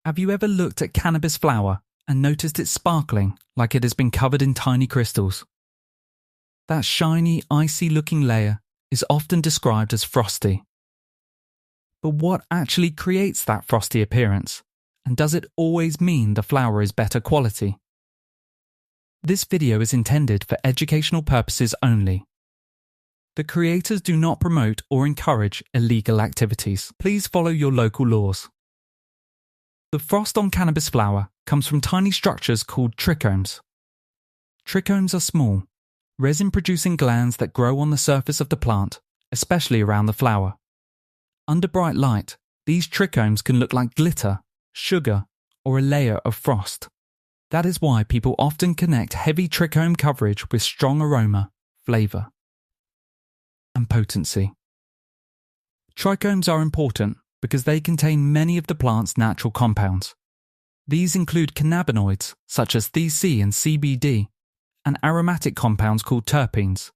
Have you ever looked at cannabis flower and noticed it sparkling like it has been covered in tiny crystals? That shiny, icy-looking layer is often described as frosty. But what actually creates that frosty appearance? And does it always mean the flower is better quality? This video is intended for educational purposes only. The creators do not promote or encourage illegal activities. Please follow your local laws. The frost on cannabis flower comes from tiny structures called trichomes. Trichomes are small, resin-producing glands that grow on the surface of the plant, especially around the flower. Under bright light, these trichomes can look like glitter, sugar, or a layer of frost. That is why people often connect heavy trichome coverage with strong aroma, flavor, and potency. Trichomes are important because they contain many of the plant's natural compounds. These include cannabinoids such as THC and CBD, and aromatic compounds called terpenes.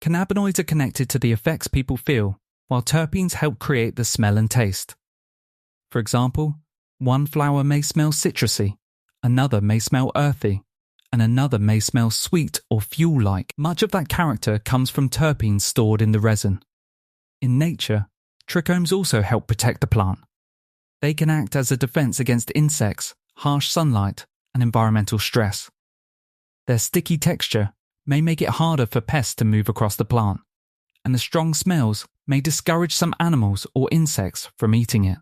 Cannabinoids are connected to the effects people feel, while terpenes help create the smell and taste. For example, one flower may smell citrusy, another may smell earthy, and another may smell sweet or fuel-like. Much of that character comes from terpenes stored in the resin. In nature, trichomes also help protect the plant. They can act as a defense against insects, harsh sunlight, and environmental stress. Their sticky texture may make it harder for pests to move across the plant, and the strong smells may discourage some animals or insects from eating it.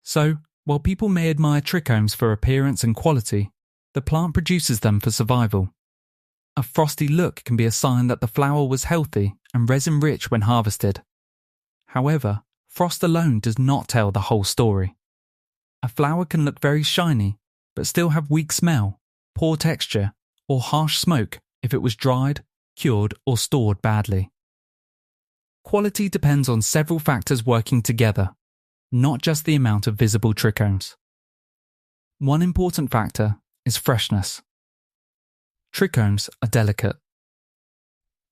So, while people may admire trichomes for appearance and quality, the plant produces them for survival. A frosty look can be a sign that the flower was healthy and resin-rich when harvested. However, frost alone does not tell the whole story. A flower can look very shiny, but still have weak smell, poor texture, or harsh smoke if it was dried, cured, or stored badly. Quality depends on several factors working together, not just the amount of visible trichomes. One important factor is freshness. Trichomes are delicate.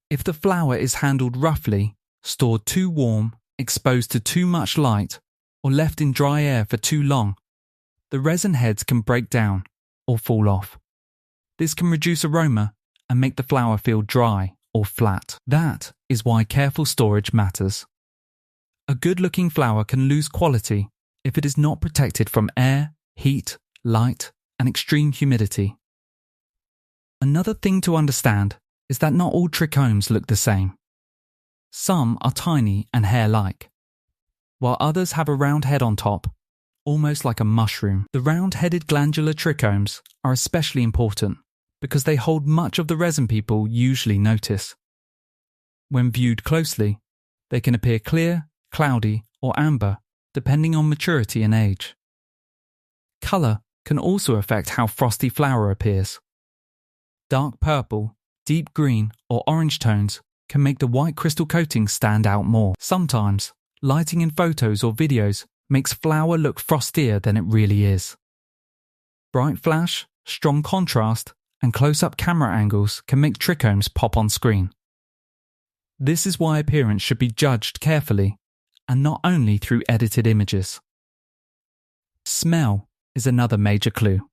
If the flower is handled roughly, stored too warm, exposed to too much light, or left in dry air for too long, the resin heads can break down or fall off. This can reduce aroma and make the flower feel dry or flat. That is why careful storage matters. A good-looking flower can lose quality if it is not protected from air, heat, light, and extreme humidity. Another thing to understand is that not all trichomes look the same. Some are tiny and hair-like, while others have a round head on top, almost like a mushroom. The round-headed glandular trichomes are especially important because they hold much of the resin people usually notice. When viewed closely, they can appear clear, cloudy, or amber, depending on maturity and age. Colour can also affect how frosty flower appears. Dark purple, deep green, or orange tones can make the white crystal coating stand out more. Sometimes, lighting in photos or videos makes flower look frostier than it really is. Bright flash, strong contrast, and close-up camera angles can make trichomes pop on screen. This is why appearance should be judged carefully, and not only through edited images. Smell is another major clue.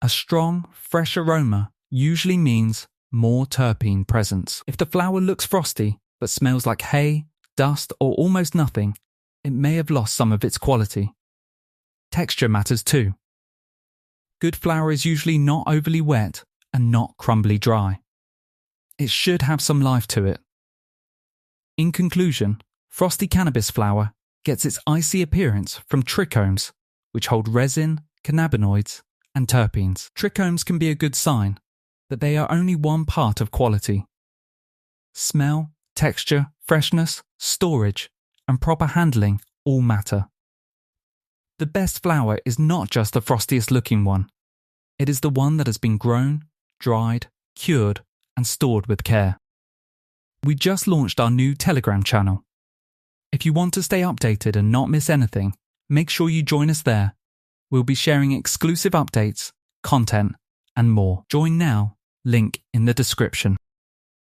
A strong, fresh aroma usually means more terpene presence. If the flower looks frosty but smells like hay, dust, or almost nothing, it may have lost some of its quality. Texture matters too. Good flower is usually not overly wet and not crumbly dry. It should have some life to it. In conclusion, frosty cannabis flower gets its icy appearance from trichomes, which hold resin, cannabinoids, and terpenes. Trichomes can be a good sign, but they are only one part of quality. Smell, texture, freshness, storage, and proper handling all matter. The best flower is not just the frostiest looking one. It is the one that has been grown, dried, cured, and stored with care. We just launched our new Telegram channel. If you want to stay updated and not miss anything, make sure you join us there. We'll be sharing exclusive updates, content, and more. Join now, link in the description.